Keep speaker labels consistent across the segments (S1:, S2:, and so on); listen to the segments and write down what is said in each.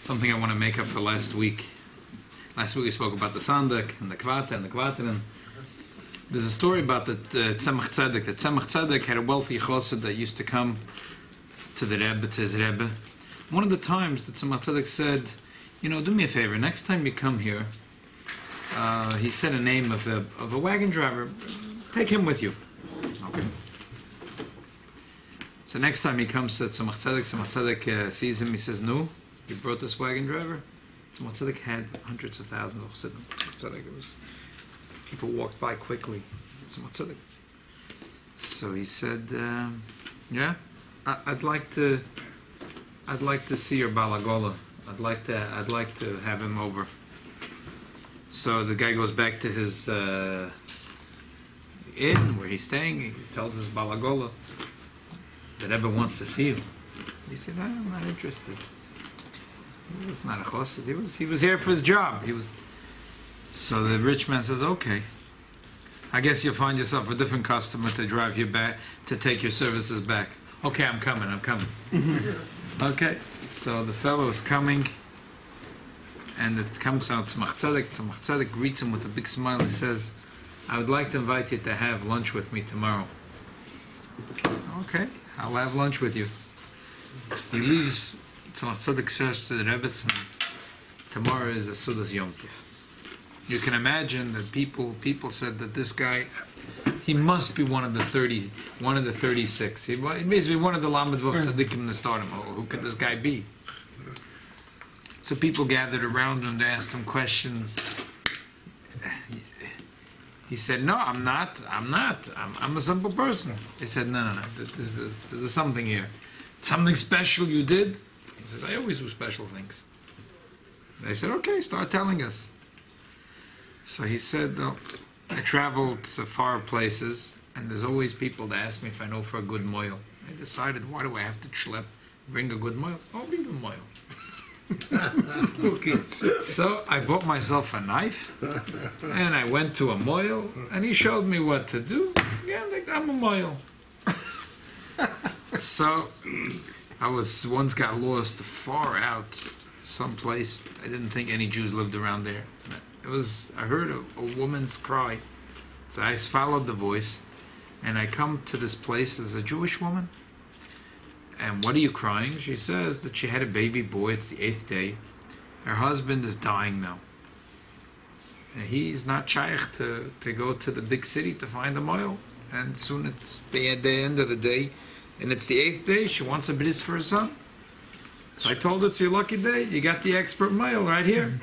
S1: something I want to make up for last week. Last week we spoke about the Sandak and the Kvata and the Kvatanen. There's a story about the Tzemach Tzedek. The Tzemach Tzedek had a wealthy chassid that used to come to the Rebbe, to his Rebbe. One of the times the Tzemach Tzedek said, you know, do me a favor, next time you come here, he said a name of a wagon driver, take him with you. Okay. So next time he comes to Tzemach Tzedek sees him, he says, no, you brought this wagon driver? Tzemach Tzedek had hundreds of thousands of chassidim. Tzedek, it was, people walked by quickly. Tzemach Tzedek. So he said, yeah, I'd like to see your balagola. I'd like to have him over. So the guy goes back to his inn where he's staying. He tells his balagola, the Rebbe wants to see you. He said, I'm not interested. He was not a chassid. He was here for his job. So the rich man says, okay. I guess you'll find yourself a different customer to drive you back, to take your services back. Okay, I'm coming. Okay, so the fellow is coming, and it comes out Tzemach Tzedek. Tzemach Tzedek greets him with a big smile. He says, I would like to invite you to have lunch with me tomorrow. Okay, I'll have lunch with you. He leaves. Tzemach Tzedek says to the Rebbetzin, tomorrow is a Sudas Yom Tov. You can imagine that people said that this guy, he must be one of the 36. He must be one of the Lamed Vav Tzadikim Nestarim. Oh, who could this guy be? So people gathered around him to ask him questions. He said, no, I'm not. I'm a simple person. They said, no. There's something here. Something special you did? He says, I always do special things. They said, okay, start telling us. So he said, I traveled to far places, and there's always people that ask me if I know for a good moil. I decided, why do I have to bring a good moil? I'll bring the moil. Okay. So I bought myself a knife, and I went to a moil, and he showed me what to do. Yeah, I'm a moil. So I once got lost far out someplace. I didn't think any Jews lived around there. I heard a woman's cry. So I followed the voice, and I come to this place. There's a Jewish woman. And what are you crying? She says that she had a baby boy. It's the 8th day. Her husband is dying now. And he's not shaykh to go to the big city to find a moil. And soon it's the end of the day. And it's the 8th day. She wants a bris for her son. So I told her, it's your lucky day. You got the expert moil right here.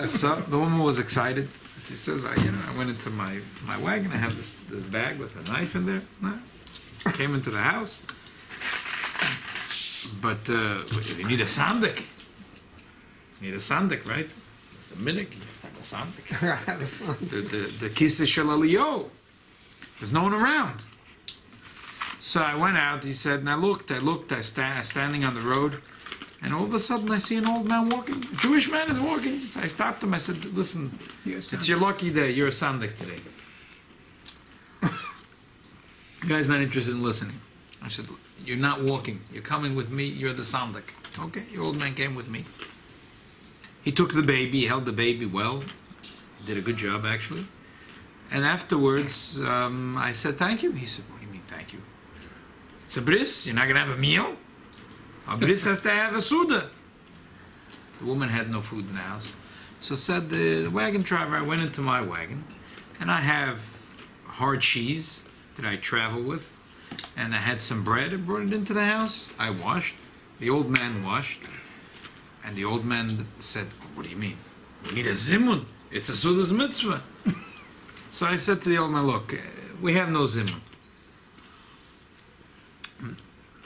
S1: So the woman was excited. She says, I went into my wagon. I have this bag with a knife in there. No. Came into the house. But you need a sandik. You need a sandik, right? It's a minik. You have to have a sandik. The kisa shalaliyo. There's no one around. So I went out. He said, and I looked. I standing on the road. And all of a sudden, I see an old man walking. A Jewish man is walking. So I stopped him. I said, listen, it's your lucky day. You're a sandik today. The guy's not interested in listening. I said, you're not walking. You're coming with me. You're the sandik. Okay, the old man came with me. He took the baby. He held the baby well. Did a good job, actually. And afterwards, I said, thank you. He said, what do you mean, thank you? It's a bris. You're not going to have a meal? A bris has to have a suda. The woman had no food in the house. So said the wagon driver, I went into my wagon, and I have hard cheese that I travel with, and I had some bread. I brought it into the house. I washed. The old man washed. And the old man said, what do you mean? We need a zimun. It's a suda's mitzvah. So I said to the old man, look, we have no zimun.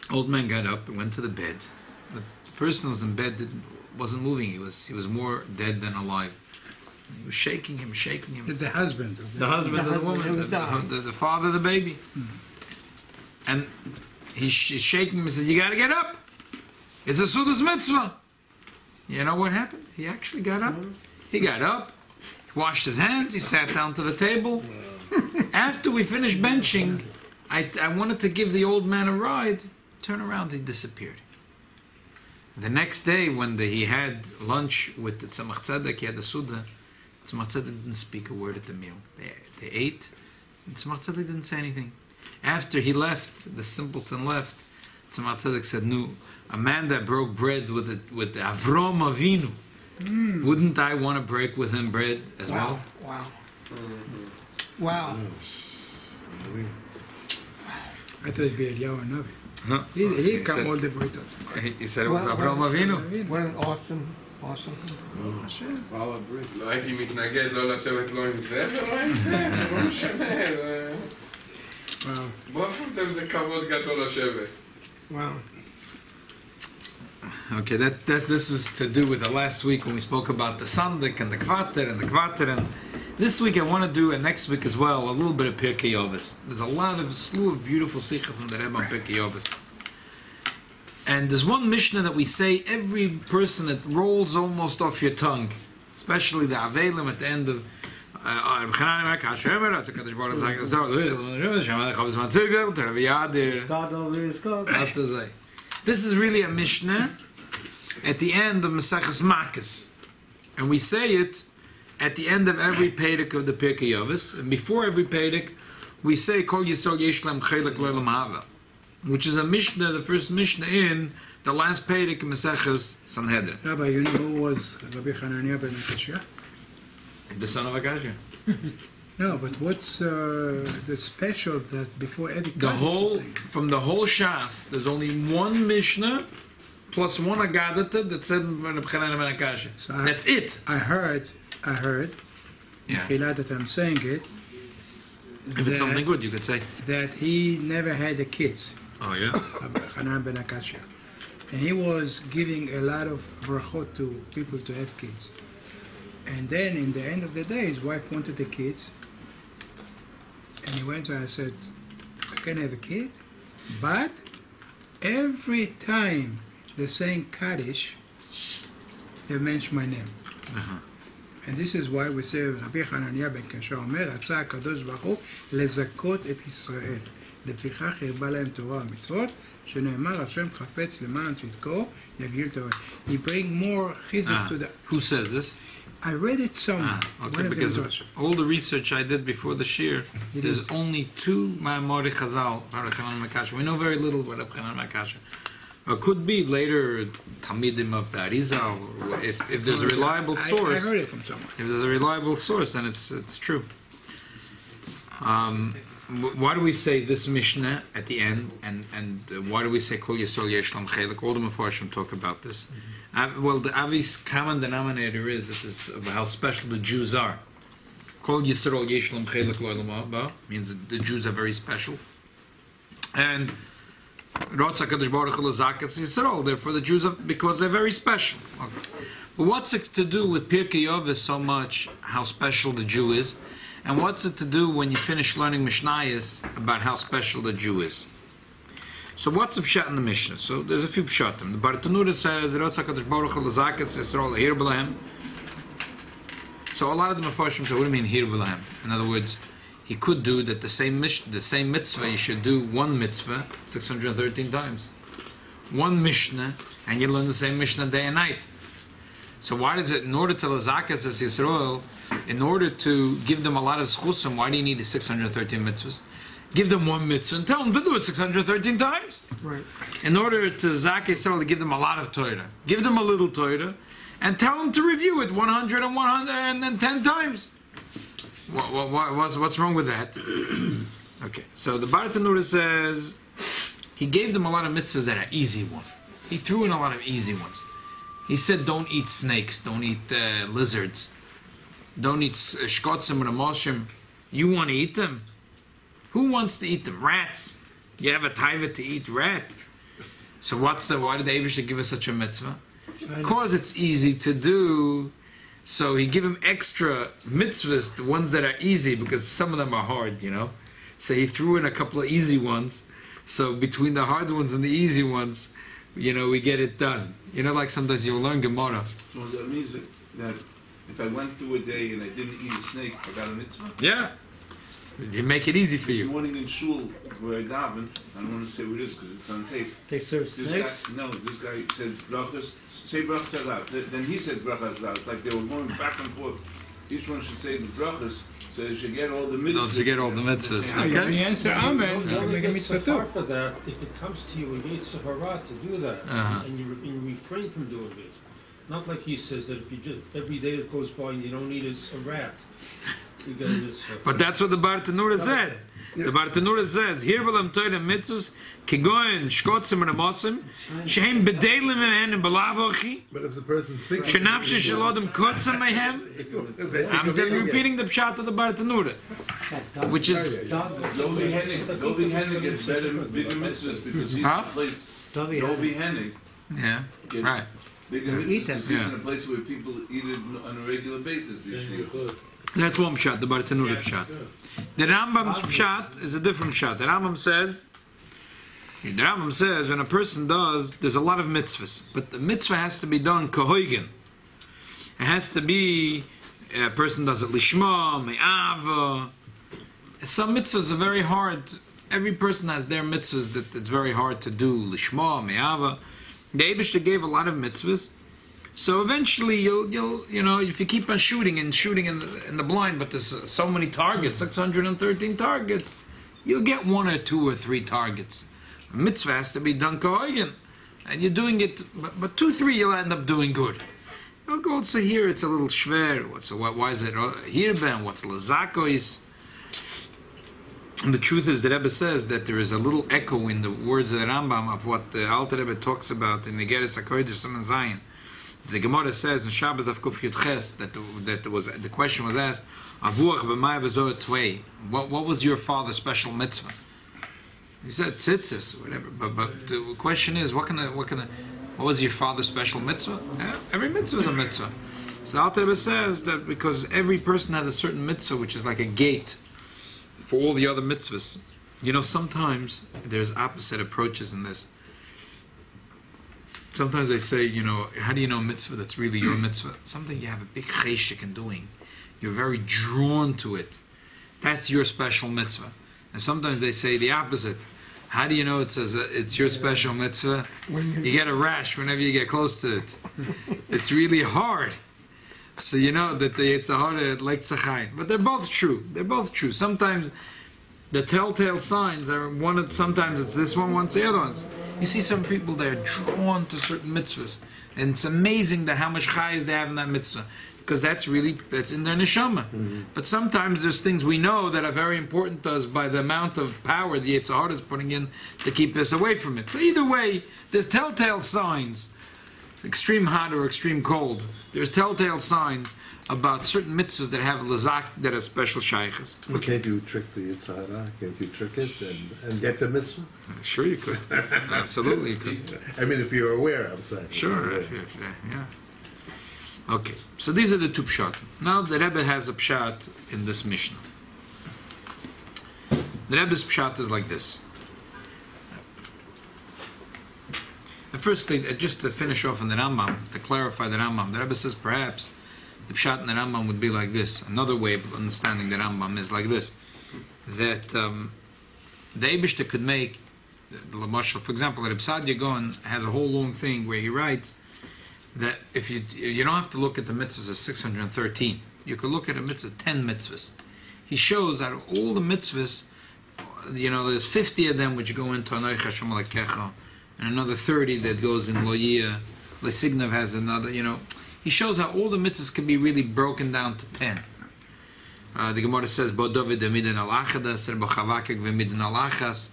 S1: Old man got up and went to the bed. The person who was in bed wasn't moving. He was more dead than alive. He was shaking him.
S2: The husband.
S1: The husband of the woman. The father of the baby. Mm-hmm. And he's shaking him and says, you got to get up. It's a suda's mitzvah. You know what happened? He actually got up. He got up, washed his hands, he sat down to the table. After we finished benching, I wanted to give the old man a ride. Turn around, he disappeared. The next day, when he had lunch with the Tzemach Tzedek, he had the Suda. Tzemach Tzedek didn't speak a word at the meal. They ate, and Tzemach Tzedek didn't say anything. After he left, the simpleton left, Tzemach Tzedek said, "No, a man that broke bread with Avram Avinu, wouldn't I want to break with him bread as well?"
S2: Wow. Wow. I thought it'd be Eliyahu Navi.
S1: Huh?
S2: He come all the way to
S1: He said it was Avram Avinu.
S2: What an awesome
S3: לא הייתי מתנגד לא לשבת לא עם זה ולא עם זה, לא משנה. בוא נפותם זה כבוד גדול לשבת.
S2: Wow.
S1: Okay, this is to do with the last week when we spoke about the sandik and the kvater and this week I want to do, and next week as well, a little bit of Pirkei Avos. There's a slew of beautiful sichos in the Rebbe on Pirkei Avos. And there's one Mishnah that we say every person that rolls almost off your tongue, especially the Avelim at the end of This is really a Mishnah at the end of Maseches Makos, and we say it at the end of every Perek of the Pirkei Avos, and before every Perek we say Kol Yisrael Yesh Lem Chelek L'Olam Haba, which is a Mishnah, the first Mishnah in the last Perek in Maseches Sanhedrin.
S2: Rabbi, you know who was Rabbi Hananiah ben Akashya?
S1: The son of Akashya.
S2: No, but what's the special that before Eddie?
S1: From the whole Shas, there's only one Mishnah plus one Agadata that said Rabbi Yochanan ben Akashya. So that's it.
S2: I heard.
S1: Yeah.
S2: That I'm saying it.
S1: If it's something good, you could say
S2: that he never had a kids.
S1: Oh yeah.
S2: Rabbi Yochanan ben Akashya, and he was giving a lot of brachot to people to have kids. And then, in the end of the day, his wife wanted the kids. And he went to her and said, I can have a kid, but every time they're saying Kaddish, they mention my name. And this is why we say, Rabbi Hananiah ben Akashya אומר, רצה הקדוש ברוך הוא לזכות את ישראל. לפיכך הרבה להם תורה ומצוות, שנאמר, השם חפץ למען צדקו, יגדיל תורה. He bring more chizuk to the...
S1: Who says this?
S2: I read it somewhere.
S1: Okay, because all the research I did before the shir, there's only two Ma'amori Chazal, Rabbi Yochanan ben Akashya. We know very little about Rabbi Yochanan ben Akashya. It could be later Talmidim of the Arizal. If there's a reliable source,
S2: I heard it from someone.
S1: If there's a reliable source, then it's true. Why do we say this Mishnah at the end, and why do we say Kol Yisrael Yesh Lam Chelek? All the Mefarshim talk about this. Well, the obvious common denominator is that this of how special the Jews are. Kol Yisrael Yesh Lam Chelek L'Olam Haba means that the Jews are very special, and Rotza Kadosh Baruch Hu L'Zakat Yisrael. Therefore, the Jews are because they're very special. Okay. But what's it to do with Pirkei Avos so much? How special the Jew is, and what's it to do when you finish learning Mishnayos about how special the Jew is? So what's the pshat in the Mishnah? So there's a few pshatim. The Bartanura says, Rotza Kadosh Baruch Hu L'Zakat Yisrael Hir B'Lahem. So a lot of the Mefarshim say, what do you mean Hir B'Lahem? In other words, he could do that the same mitzvah, you should do one mitzvah 613 times. One Mishnah, and you learn the same Mishnah day and night. So why does it, in order to L'Zakat Yisrael, in order to give them a lot of sichos, why do you need 613 mitzvahs? Give them one mitzvah and tell them to do it 613 times.
S2: Right.
S1: In order to Zakat Yisrael, to give them a lot of Torah. Give them a little Torah and tell them to review it 100 and 110 times. What's wrong with that? Okay, so the Bartanura says he gave them a lot of mitzvahs that are easy ones. He threw in a lot of easy ones. He said, don't eat snakes, don't eat lizards, don't eat shkotzim and amoshim. You want to eat them? Who wants to eat them? Rats. You have a taiva to eat rat. So why did the Eibush give us such a mitzvah? Because it's easy to do. So he gave him extra mitzvahs, the ones that are easy, because some of them are hard, you know. So he threw in a couple of easy ones. So between the hard ones and the easy ones, you know, we get it done. You know, like sometimes you'll learn Gemara.
S4: So that means that if I went through a day and I didn't eat a snake, I got a mitzvah?
S1: Yeah. They make it easy for
S4: This
S1: you.
S4: morning in shul where I daven, I don't want to say what it is because it's on tape.
S5: They serve
S4: This
S5: snakes?
S4: guy, no, this guy says brachas, say brachas out. Then he says brachas out. It's like they were going back and forth. Each one should say the brachas, so they should get all the mitzvahs.
S1: No, to get all the mitzvahs.
S2: When
S1: Okay.
S2: you answer Amen, you make a mitzvah too.
S6: For that, if it comes to you a Yetzer Hara to do that,
S1: Uh-huh.
S6: and you refrain from doing it, not like he says that if you just every day that goes by and you don't eat a rat, you get a mitzvah.
S1: But that's what the Bartanura said. The Bartanura says, "Here will am toy the mitzvahs, kigoyin shkotzim and amosim, shehem bedelim and belavochi,
S7: But if the person's thinking,
S1: shenafshe shalodem kotzim mehem." I'm repeating the pshat of the Bartanura, which is
S4: Dovi Hennig gets better, bigger mitzvahs because he's
S1: Huh?
S4: in a place.
S5: Dovi
S4: Dovi Hennig
S1: yeah,
S4: gets
S1: right.
S4: bigger mitzvahs because he's
S1: Yeah.
S4: in a place where people eat it on a regular basis these days.
S1: That's one pshat, the Bartanura pshat. The Rambam's pshat is a different pshat. The Rambam says when a person does, there's a lot of mitzvahs, but the mitzvah has to be done kahoigen. It has to be a person does it lishma, me'ava. Some mitzvahs are very hard. Every person has their mitzvahs that it's very hard to do lishma, me'ava. The Eibishter gave a lot of mitzvahs. So eventually, you'll if you keep on shooting in the blind, but there's so many targets, 613 targets, you'll get 1 or 2 or 3 targets. A mitzvah has to be done kohagen, and you're doing it, but 2, 3 you'll end up doing good. You'll go say here it's a little schwer. So why is it here ben? What's lazakois? And the truth is, the Rebbe says that there is a little echo in the words of the Rambam of what the Alter Rebbe talks about in the Acharei-Kedoshim and Zion. The Gemara says in Shabbos of Kuf Yud Ches that the question was asked, Avuach b'may v'zoh tvei. What was your father's special mitzvah? He said tzitzis, whatever. But the question is, what was your father's special mitzvah? Yeah, every mitzvah is a mitzvah. So the Alter Rebbe says that because every person has a certain mitzvah, which is like a gate for all the other mitzvahs. Sometimes there's opposite approaches in this. Sometimes they say, how do you know a mitzvah that's really your mitzvah? Something you have a big cheshik in doing. You're very drawn to it. That's your special mitzvah. And sometimes they say the opposite. How do you know it's your special mitzvah? You get a rash whenever you get close to it. It's really hard. So you know that it's a hard like tzachayim. But they're both true. Sometimes the telltale signs are sometimes it's this one, once the other ones. You see some people, they're drawn to certain mitzvahs. And it's amazing how much chayes they have in that mitzvah. Because that's in their neshama. Mm-hmm. But sometimes there's things we know that are very important to us by the amount of power the Yetzer Hara is putting in to keep us away from it. So either way, there's telltale signs. Extreme hot or extreme cold. There's telltale signs about certain mitzvahs that have lazak that are special shaykhs.
S7: Well, can't you trick the Yetzer Hara? Can't you trick it and get the mitzvah?
S1: Sure you could. Absolutely you could.
S7: I mean, if you're aware, I'm saying.
S1: Sure, yeah. Okay, so these are the 2 pshat. Now the Rebbe has a pshat in this Mishnah. The Rebbe's pshat is like this. Firstly, just to finish off on the Rambam, to clarify the Rambam, the Rebbe says perhaps the pshat in the Rambam would be like this. Another way of understanding the Rambam is like this: that the Eibishter could make the Lamashal. For example, Reb Sadia Gaon has a whole long thing where he writes that if you don't have to look at the mitzvahs as 613, you could look at a mitzvah 10 mitzvahs. He shows out of all the mitzvahs, there's 50 of them which go into Anoich Hashem Alekecha, and another 30 that goes in Loyia. Lesignav has another, He shows how all the mitzvahs can be really broken down to 10. The Gemara says, Bo David midin alachadas, Bo Chavakek v'midin alachas.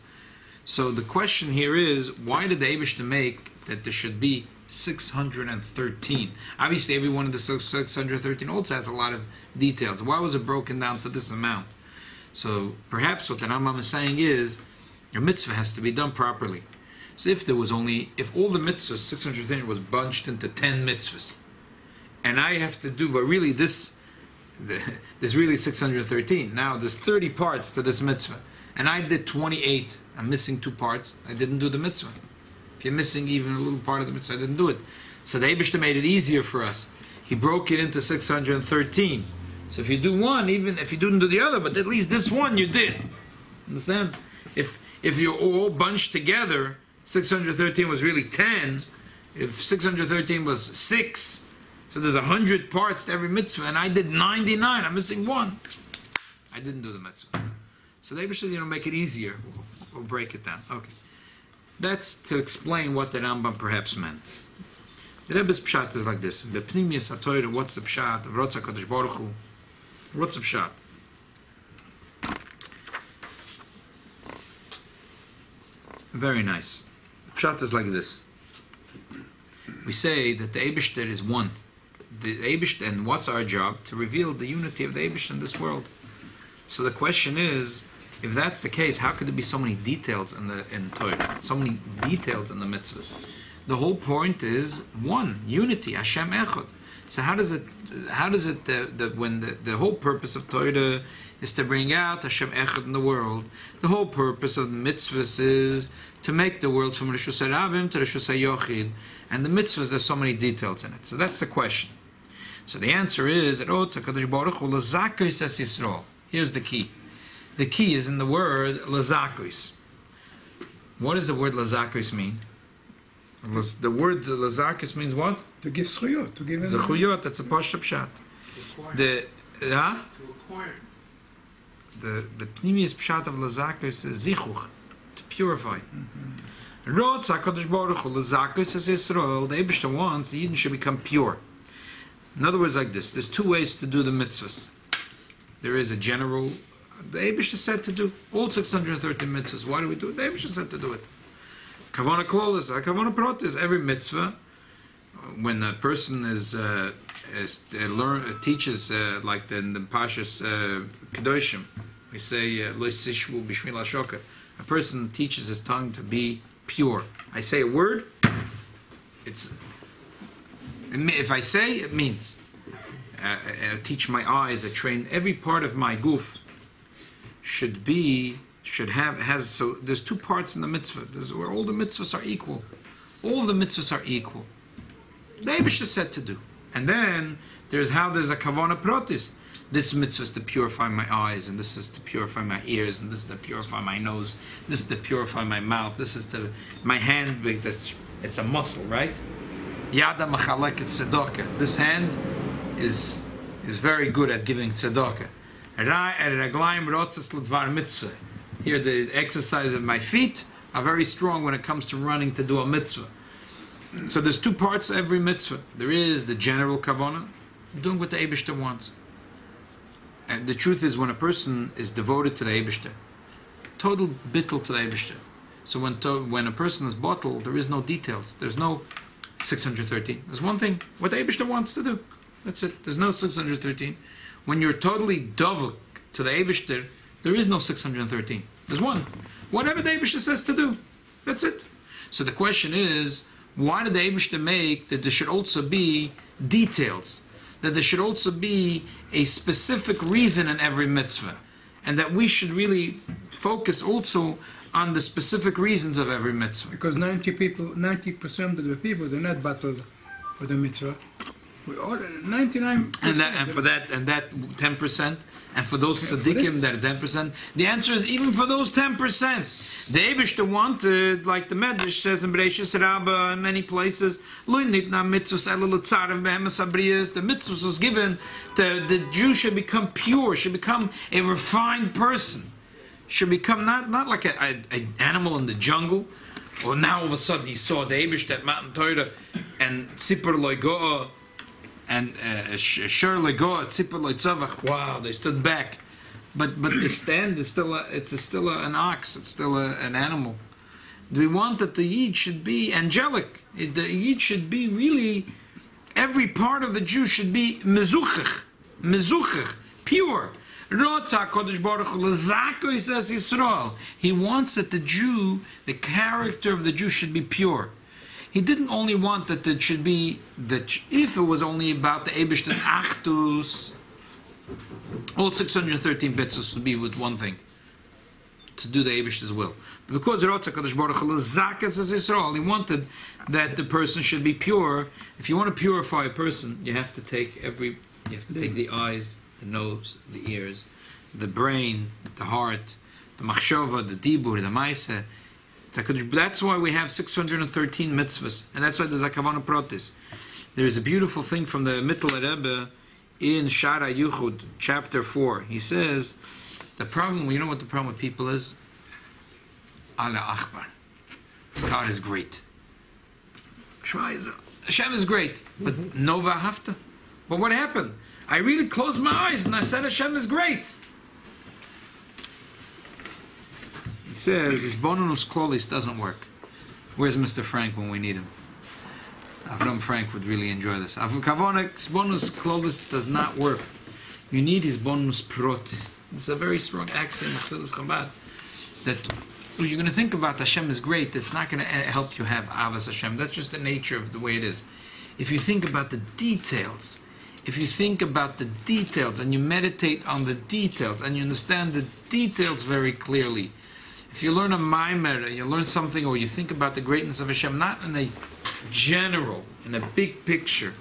S1: So the question here is, why did the Eibishter make that there should be 613? Obviously, every one of the 613 also has a lot of details. Why was it broken down to this amount? So perhaps what the Rambam is saying is, your mitzvah has to be done properly. So if all the mitzvahs, 613, was bunched into 10 mitzvahs, and I have to do, but really there's really 613. Now there's 30 parts to this mitzvah, and I did 28. I'm missing 2 parts. I didn't do the mitzvah. If you're missing even a little part of the mitzvah, I didn't do it. So the Eibishter made it easier for us. He broke it into 613. So if you do one, even if you didn't do the other, but at least this one you did. Understand? If you're all bunched together, 613 was really 10. If 613 was 6, so there's 100 parts to every mitzvah, and I did 99. I'm missing one. I didn't do the mitzvah. So they should, make it easier. We'll break it down. Okay. That's to explain what the Rambam perhaps meant. The Rebbe's pshat is like this. Bepnimius HaTorah, what's the pshat of Rotza Kadosh Baruch Hu? What's the pshat? Very nice. The pshat is like this. We say that the Eibishter is one. The Eibishter, and what's our job? To reveal the unity of the Eibishter in this world. So the question is, if that's the case, how could there be so many details in Torah? So many details in the mitzvahs? The whole point is one, unity, Hashem Echad. So how does it when the whole purpose of Torah is to bring out Hashem Echad in the world, the whole purpose of the mitzvahs is to make the world from Rishus HaRabim to Rishus HaYochid, and the mitzvahs, there's so many details in it. So that's the question. So the answer is, here's the key. The key is in the word lazakos. What does the word lazakos mean? The word lazakos means what?
S2: To give zchuyot, to give
S1: zchuyot. That's a pashut pshat. The
S3: acquire.
S1: The pnimius pshat of lazakos is zichuch, to purify. Rotz HaKadosh Baruch Hu lazakos as Yisrael. The Eibishter wants the Yidden should become pure. In other words, like this: there's two ways to do the mitzvahs. There is a general. The Eibishter said to do all 613 mitzvahs. Why do we do it? The Eibishter said to do it. Kavana klolis, kavana protis. Every mitzvah, when a person teaches, like in the Pashas Kedoshim, we say lo yisishvu b'shmil hashoka. A person teaches his tongue to be pure. I say a word. If I say, it means. I teach my eyes. I train every part of my goof. So there's two parts in the mitzvah. There's where all the mitzvahs are equal. All the mitzvahs are equal. The Eibishter said to do. And then there's a kavana protis. This mitzvah is to purify my eyes, and this is to purify my ears, and this is to purify my nose, this is to purify my mouth, this is to my hand. It's a muscle, right? Yada machaleket tzedakah. This hand is very good at giving tzedakah. Here, the exercise of my feet are very strong when it comes to running to do a mitzvah. So there's two parts to every mitzvah. There is the general kavanah, doing what the Eibishter wants. And the truth is, when a person is devoted to the Eibishter, total bittul to the Eibishter. So when a person is bottled, there is no details. There's no 613. There's one thing, what the Eibishter wants to do. That's it. There's no 613. When you're totally dovuk to the Eibishter, there is no 613. There's one. Whatever the Eibishter says to do. That's it. So the question is, why did the Eibishter make that there should also be details? That there should also be a specific reason in every mitzvah. And that we should really focus also on the specific reasons of every mitzvah.
S2: Because 90% of the people, they're not battled for the mitzvah. 99%.
S1: And for that 10%, and for those tzaddikim that are 10%, the answer is even for those 10%. The Eibishter wanted, like the Medrash says in Bereishis Rabbah, in many places, the mitzvah was given to the Jew should become pure, should become a refined person, should become not like an animal in the jungle, or now all of a sudden he saw the Eibishter at Matan Torah and Tzipor Loigoa and Shur Legoa, Tzipor Loitzavach. Wow, they stood back. But the stand is still an ox. It's still an animal. We want that the Yid should be angelic. The Yid should be really, every part of the Jew should be mezuchach, pure. He wants that the Jew, the character of the Jew should be pure. He didn't only want that it should be, that if it was only about the Eibishter Achdus, all 613 mitzvahs would be with one thing, to do the Eibishter's will. But because HaKadosh Baruch Hu zakas as Yisrael, he wanted that the person should be pure. If you want to purify a person, you have to take the eyes, the nose, the ears, the brain, the heart, the machshava, the dibur, the maisa. That's why we have 613 mitzvahs, and that's why there's a kavanah protis. There's a beautiful thing from the Mittel Rebbe in Shara Yuchud, chapter 4. He says, the problem, you know what the problem with people is? Allah Akbar. God is great. Hashem is great, but no vahafta. But what happened? I really closed my eyes and I said Hashem is great. He says, his bonus klolis doesn't work. Where's Mr. Frank when we need him? Avram Frank would really enjoy this. His bonus klolis does not work. You need his bonus protis. It's a very strong axiom of Chassidus Chabad that when you're going to think about Hashem is great, it's not going to help you have Avas Hashem. That's just the nature of the way it is. If you think about the details, and you meditate on the details, and you understand the details very clearly, if you learn a maimer, you learn something, or you think about the greatness of Hashem, not in a general, in a big picture,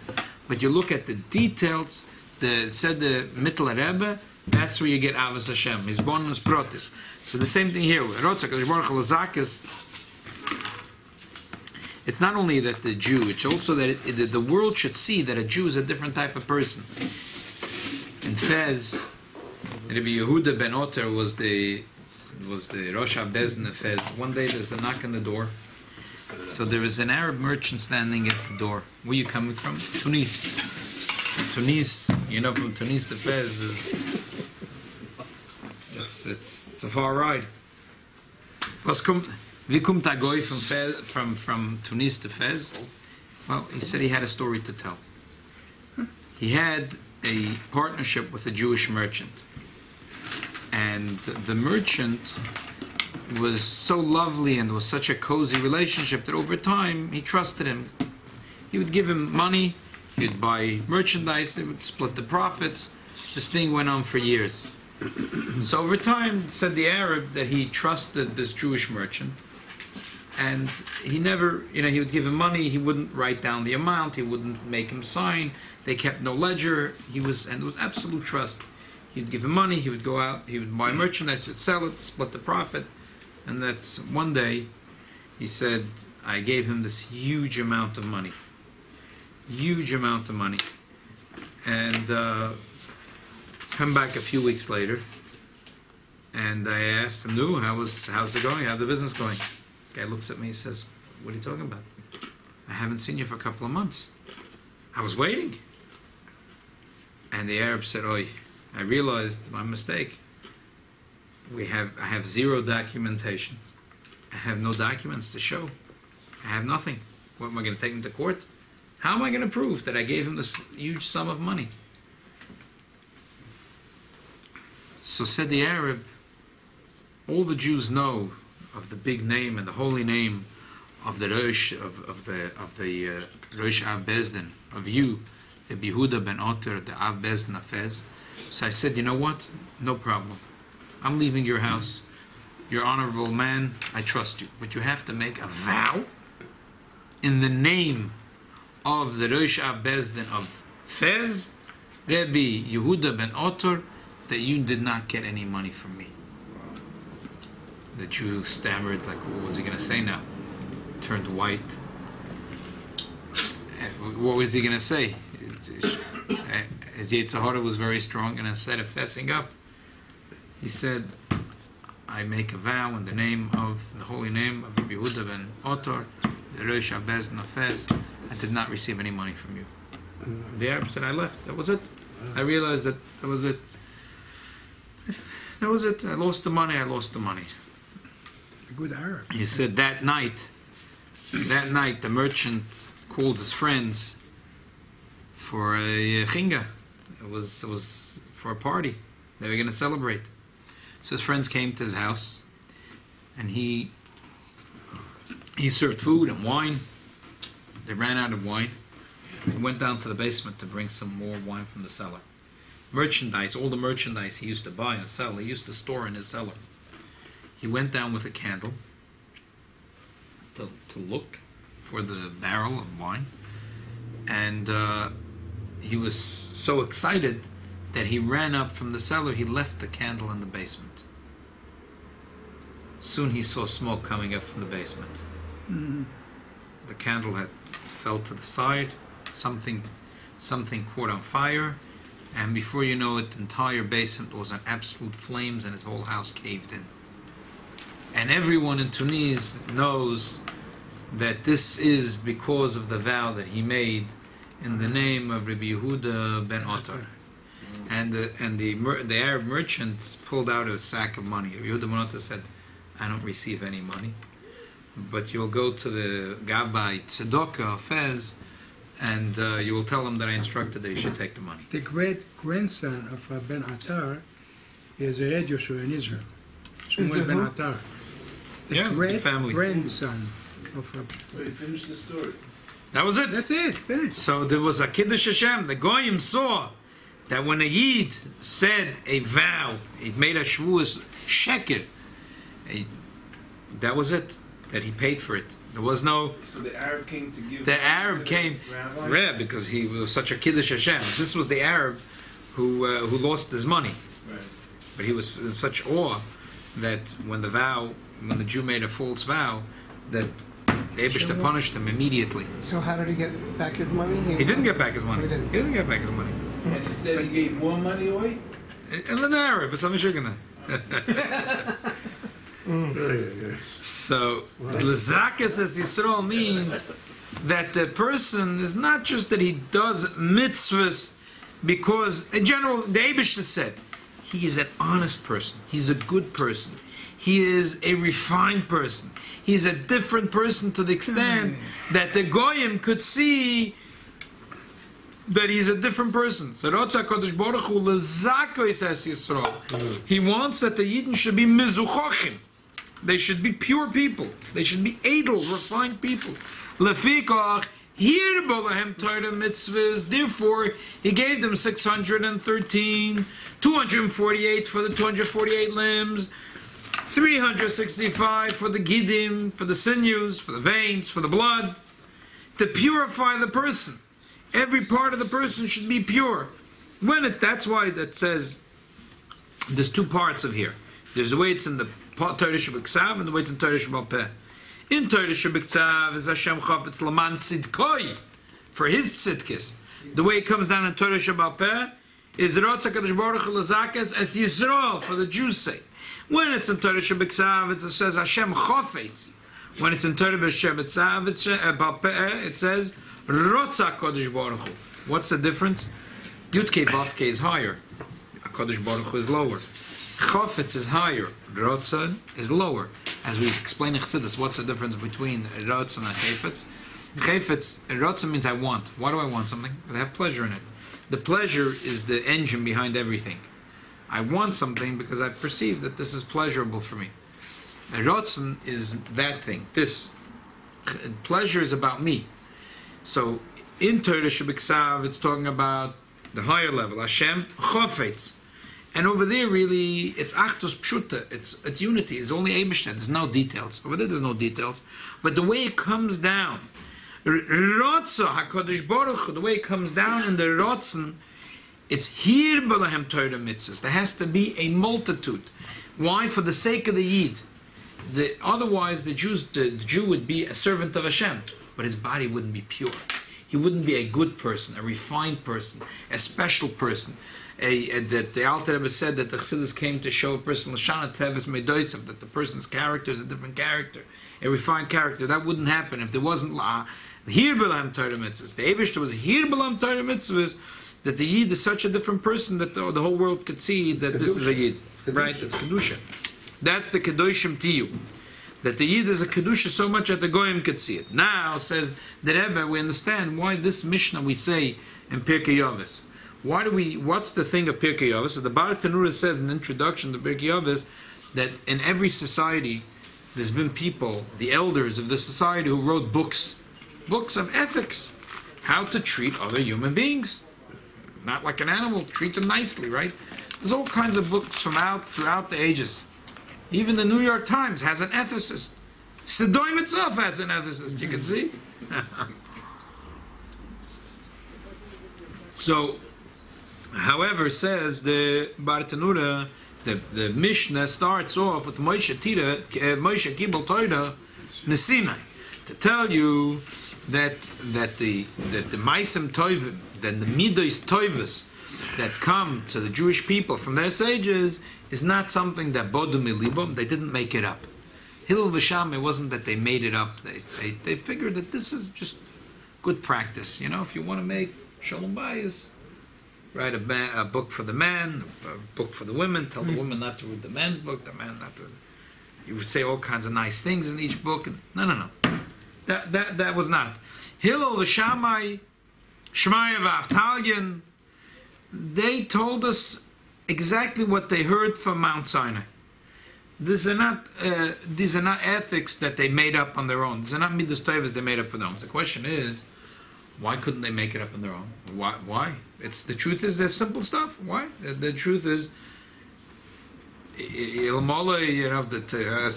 S1: but you look at the details, said the Mittel Rebbe, that's where you get Avas Hashem, his bonus protis. So the same thing here. It's not only that the Jew, it's also that the world should see that a Jew is a different type of person. In Fez, Rabbi Yehuda ben Otter was the Rosh HaBezdin of Fez. One day there's a knock on the door. So there was an Arab merchant standing at the door. Where are you coming from? Tunis. Tunis, from Tunis to Fez it's a far ride. Wie kommt a goy from Tunis to Fez? Well, he said he had a story to tell. He had a partnership with a Jewish merchant. And the merchant was so lovely and was such a cozy relationship that over time he trusted him. He would give him money, he would buy merchandise, they would split the profits. This thing went on for years. So over time, said the Arab, that he trusted this Jewish merchant, and he never, he would give him money, he wouldn't write down the amount, he wouldn't make him sign, they kept no ledger, and there was absolute trust. He'd give him money, he would go out, he would buy merchandise, he would sell it, split the profit, and that's one day, he said, I gave him this huge amount of money, and come back a few weeks later, and I asked him, "No, how's it going? How's the business going?" The guy looks at me, he says, "What are you talking about? I haven't seen you for a couple of months. I was waiting." And the Arab said, "Oi, I realized my mistake. I have zero documentation. I have no documents to show. I have nothing. What am I going to take him to court? How am I going to prove that I gave him this huge sum of money?" So said the Arab, all the Jews know of the big name and the holy name of the Rosh of the Rosh Av Bezdin, of you, the Yehuda ben Otter, the Av Bezdin of Fez. So I said, you know what? No problem. I'm leaving your house. You're an honorable man. I trust you. But you have to make a vow in the name of the Rosh Av Bezdin of Fez, Rabbi Yehuda ben Otter, that you did not get any money from me. The Jew stammered, like, what was he going to say now? Turned white. What was he going to say? His Yetzirah was very strong, and instead of fessing up, he said, I make a vow in the name of the holy name of Rabbi Yehuda ben Otter, the Rosh HaBezdin of Fez, I did not receive any money from you. The Arab said, I left. That was it. I realized that was it. That was it. I lost the money.
S2: A good Arab.
S1: He said that night, the merchant called his friends for a chinga. It was for a party. They were going to celebrate. So his friends came to his house, and he served food and wine. They ran out of wine. He went down to the basement to bring some more wine from the cellar. Merchandise, all the merchandise he used to buy and sell, he used to store in his cellar. He went down with a candle to look for the barrel of wine, and he was so excited that he ran up from the cellar, he left the candle in the basement. Soon he saw smoke coming up from the basement. The candle had fell to the side, something caught on fire, and before you know it, the entire basement was in absolute flames and his whole house caved in. And everyone in Tunis knows that this is because of the vow that he made in the name of Rabbi Yehuda ben Otar. And the Arab merchants pulled out a sack of money. Rabbi Yehuda ben Otar said, I don't receive any money, but you'll go to the Gabbai Tzedakah of Fez, and you will tell him that I instructed that he should take the money.
S2: The great-grandson of Ben Attar is a head Yoshua in Israel. Shmuel ben Attar.
S1: Yeah, big family.
S2: Great-grandson of
S4: Wait, finish the story.
S1: That was it.
S2: That's it, finished.
S1: So there was a Kiddush Hashem. The Goyim saw that when a Yid said a vow, he made a Shavuos sheker, that was it. That he paid for it. There was no...
S4: So the Arab came to give...
S1: The Arab came...
S4: Rabbi?
S1: Because he was such a Kiddush Hashem. This was the Arab who lost his money.
S4: Right.
S1: But he was in such awe that when the Jew made a false vow, that the Eibishter punished him immediately.
S5: So how did he get back his money?
S1: He didn't get back his money.
S5: He didn't.
S1: He didn't get back his money.
S4: And instead he gave more money away?
S1: And an Arab, but something sugar. So, Lezakas as Yisrael means that the person is not just that he does mitzvahs because, in general, the Eibishter said, he is an honest person, he's a good person, he is a refined person, he's a different person to the extent that the Goyim could see that he's a different person. So Rotza Kodesh Baruch Hu Lezakas as Yisrael. He wants that the Yidden should be mizuchachim. They should be pure people. They should be edel, refined people. Lefikach, hirbo lahem Torah mitzvahs. Therefore, he gave them 613, 248 for the 248 limbs, 365 for the gidim, for the sinews, for the veins, for the blood, to purify the person. Every part of the person should be pure. That's why that says there's two parts of here. There's the way it's in the Torah Shebiksav and the way it's in Torah Shebal Peh. In Torah Shebiksav is Hashem Chafetz Laman Tzidkoi, for his tzidkis. The way it comes down in Torah Shebal Peh is Rotza Kadosh Baruch Hu Lezakas as Yisrael, for the Jews' sake. When it's in Torah Shebiksav, it says Hashem Chafetz. When it's in Torah Shebiksav, it says Rotza Kadosh Baruch Hu. What's the difference? Yud Kei Vav Kei is higher. Kadosh Baruch Hu is lower. Chafetz is higher, Rotza is lower. As we explain in Chassidus, what's the difference between Rotza and Chafetz? Chafetz, Rotza means I want. Why do I want something? Because I have pleasure in it. The pleasure is the engine behind everything. I want something because I perceive that this is pleasurable for me. Rotza is that thing. This pleasure is about me. So in Torah Shebiksav, it's talking about the higher level. Hashem Chafetz. And over there, really, it's Achdus Pshuta. It's unity. It's only Eibishter. There's no details. Over there, there's no details. But the way it comes down, Rotza HaKadosh Baruch Hu, the way it comes down in the Rotzen, it's Hir B'Lahem Torah Mitzvahs. There has to be a multitude. Why? For the sake of the Yid. Otherwise, the Jew would be a servant of Hashem, but his body wouldn't be pure. He wouldn't be a good person, a refined person, a special person. That the Alter Rebbe said that the Chassidus came to show a person Lashana Tevis Meidosav, that the person's character is a different character, a refined character. That wouldn't happen if there wasn't Hir B'Lahem Torah Mitzvahs. The Eibishter was Hir B'Lahem Torah Mitzvahs, that the Yid is such a different person that the whole world could see that this is a Yid. Right? It's Kedusha. That's the Kedoshim Tiyu. That the Yid is a Kedusha so much that the Goyim could see it. Now, says the Rebbe, we understand why this Mishnah we say in Pirkei Avos. What's the thing of Pirkei Avos? So the Bar Tanura says in the introduction to Pirkei Avos that in every society there's been people, the elders of the society, who wrote books of ethics, how to treat other human beings. Not like an animal, treat them nicely, right? There's all kinds of books throughout the ages. Even the New York Times has an ethicist. Sedoim itself has an ethicist, you can see. So, However, says the Bartanura, the Mishnah starts off with Moshe Kibel Torah Nesinai to tell you that the Maisim Tovim, that the Midos Tovus that come to the Jewish people from their sages is not something that Bodu Milibam, they didn't make it up. Hillel V'Sham, it wasn't that they made it up. They figured that this is just good practice. You know, if you want to make Shalom Bayis, write a book for the man, a book for the women, tell the woman not to read the man's book, the man not to... You would say all kinds of nice things in each book. No. That was not. Hillel V'Shamai, Shmaya V'Avtalyan, they told us exactly what they heard from Mount Sinai. These are not ethics that they made up on their own. These are not midas tovas they made up for their own. The question is, why couldn't they make it up on their own? Why? The truth is there's simple stuff. Why? The truth is, as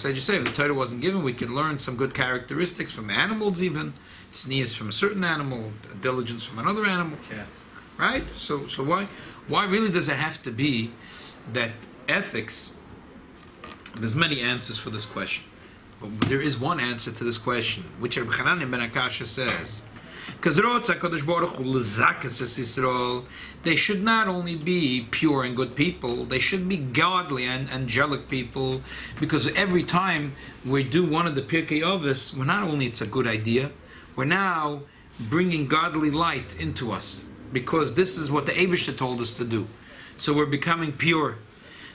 S1: I just say, if the Torah wasn't given, we could learn some good characteristics from animals even. Tznius from a certain animal, diligence from another animal.
S6: Yeah.
S1: Right? So why really does it have to be that ethics? There's many answers for this question, but there is one answer to this question, which Rabbi Yochanan ben Akasha says, because they should not only be pure and good people, they should be godly and angelic people, because every time we do one of the Pirkei Avos, we're not only it's a good idea, we're now bringing godly light into us, because this is what the Eibishter told us to do. So we're becoming pure.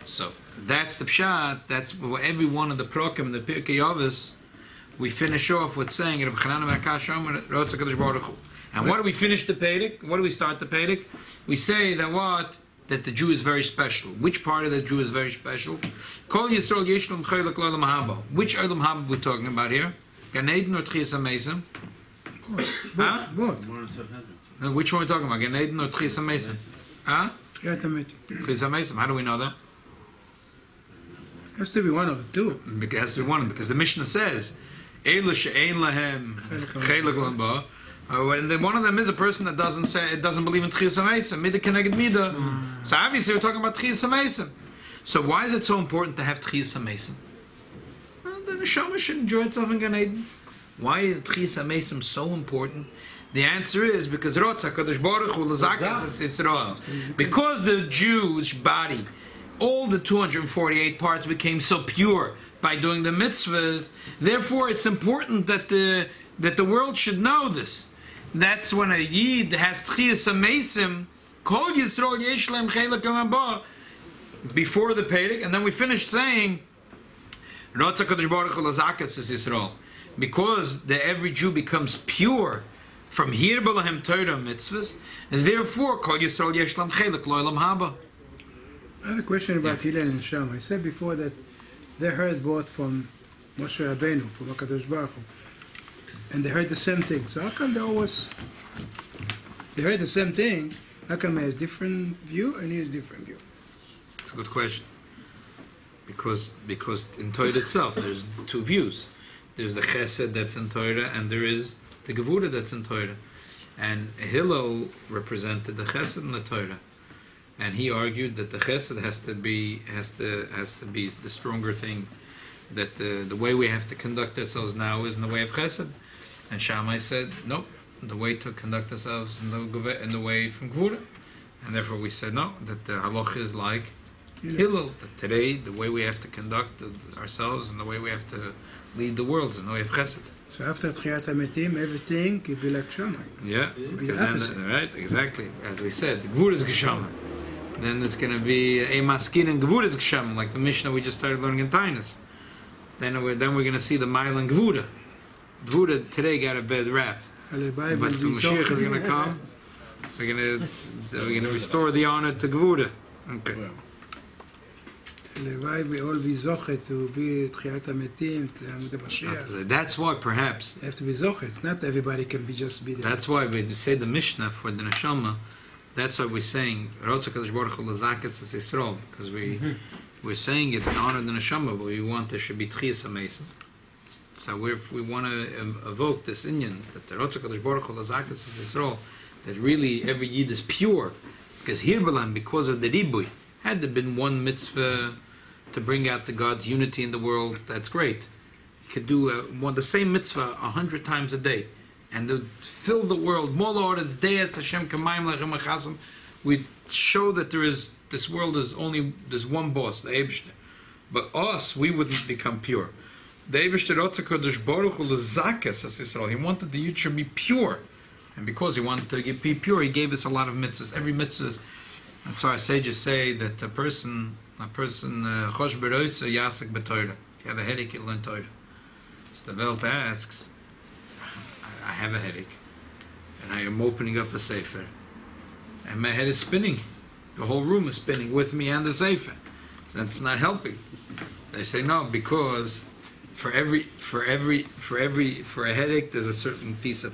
S1: So that's the pshat. That's every one of the prokim, the Pirkei Avos, we finish off with saying, and what do we finish the Pedic? What do we start the Pedic? We say that what? That the Jew is very special. Which part of the Jew is very special? Kol Yisrael Yeshlom Chelek L'Olam Haba. Which Olam Haba we're talking about here? Gan Eden or Tchias HaMesim?
S2: Both.
S1: Which one are we talking about? Gan Eden or Tchias HaMesim? Huh?
S2: Tchias
S1: HaMesim. How do we know that?
S2: Has to be one of the two.
S1: It has to be one, because the Mishnah says, Eila she'ein lahem chelek l'ba. And then one of them is a person that doesn't believe in Tchias HaMesim, Midah Keneged Midah. So obviously we're talking about Tchias HaMesim. So why is it so important to have Tchias HaMesim? Well, the neshama should enjoy itself in Gan Eden. Why is Tchias HaMesim so important? The answer is because Rotza Kadosh Baruch Hu L'Zakas Yisrael. Because the Jewish body, all the 248 parts became so pure by doing the mitzvahs. Therefore, it's important that the world should know this. That's when a Yid has Tchias HaMesim, Kol Yisrael Yesh Lehem Chelek L'Haba, before the Pedic, and then we finished saying, Rotza Kadosh Baruch Hu L'Zakas Yisrael. Because every Jew becomes pure from here B'Lahem Torah mitzvahs, and therefore Kol Yisrael Yesh Lehem Chelek L'Olam Haba.
S2: I have a question about Hillel and Sham. I said before that they heard both from Moshe Rabbeinu, from HaKadosh Baruch Hu, and they heard the same thing. So how come they heard the same thing, how come he has different view and he has different view?
S1: It's a good question. Because in Torah itself there's two views. There's the Chesed that's in Torah, and there is the Gevura that's in Torah. And Hillel represented the Chesed in the Torah. And he argued that the chesed has to be the stronger thing. That the way we have to conduct ourselves now is in the way of chesed. And Shammai said, nope, the way to conduct ourselves in the way from Gvura. And therefore we said no, that the halacha is like Hillel. That today the way we have to conduct ourselves and the way we have to lead the world is in the way of chesed.
S2: So after Tchiyat HaMetim, everything will be like Shammai.
S1: Yeah,
S2: because then,
S1: right, exactly. As we said, the Gvura is Geshama. Then there's going to be a maskin and gevura gesham, like the Mishnah we just started learning in Tainus. Then we're going to see the Mile and Gevura. Gevura today got a bad rap, but when Mashiach is going to come, we're going to restore the honor to Gevura. Okay.
S2: We all be zoche to be Tchiyat HaMetim, the Mashiach.
S1: That's why perhaps
S2: they have to be zoche. It's not everybody can just be there.
S1: That's why we say the Mishnah for the neshama. That's why we're saying Rotza Kadosh Baruch Hu L'Zakas Yisrael, because we're saying it in honor of the neshama, but we want there should be Tchias HaMesim. So we want to evoke this inyan that the Rotza Kadosh Baruch Hu L'Zakas Yisrael, that really every Yid is pure Because Hirbalam, because of the Ribui, had there been one mitzvah to bring out the God's unity in the world, that's great. You could do the same mitzvah 100 times a day, and to fill the world. We show that this world is only, there's one boss, the Eibishter. But us, we wouldn't become pure. The Eibishter Acharei-Kedoshim Baruch Hu lezakas as Yisrael. He wanted the Yid should be pure. And because he wanted to be pure, he gave us a lot of mitzvahs. Every mitzvah is, and so our sages say that a person chosh beroisa yasek b'Torah. If you have a headache, you learn Torah. So the Welt asks, I have a headache, and I am opening up a sefer, and my head is spinning. The whole room is spinning with me and the sefer. So that's not helping. They say no, because for a headache there's a certain piece of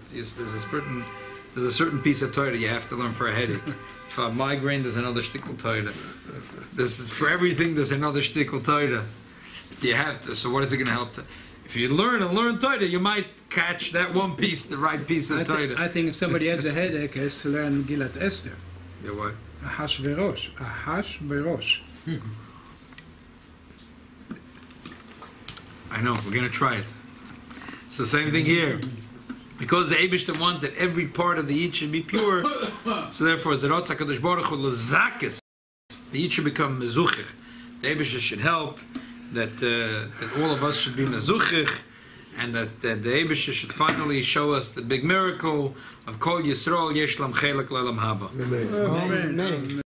S1: Torah you have to learn for a headache. For a migraine there's another shtickle Torah. For everything there's another shtickle Torah. You have to. So what is it going to help to? If you learn Torah, you might catch that one piece, the right piece of Torah.
S2: I think if somebody has a headache, has to learn Gillat Esther.
S1: Yeah, what?
S2: Ahashverosh.
S1: I know, we're going to try it. It's the same thing here. Because the Eibishter wanted every part of the Yid should be pure, so therefore, Zeratz HaKadosh Baruch Hu L'Zakis, the Yid should become Mezuchich. The Eibishter should help, that all of us should be Mezuchich, and that the Eibishter should finally show us the big miracle of Kol Yisrael Yesh Lam Chelek Le'Lam Haba.
S5: Amen.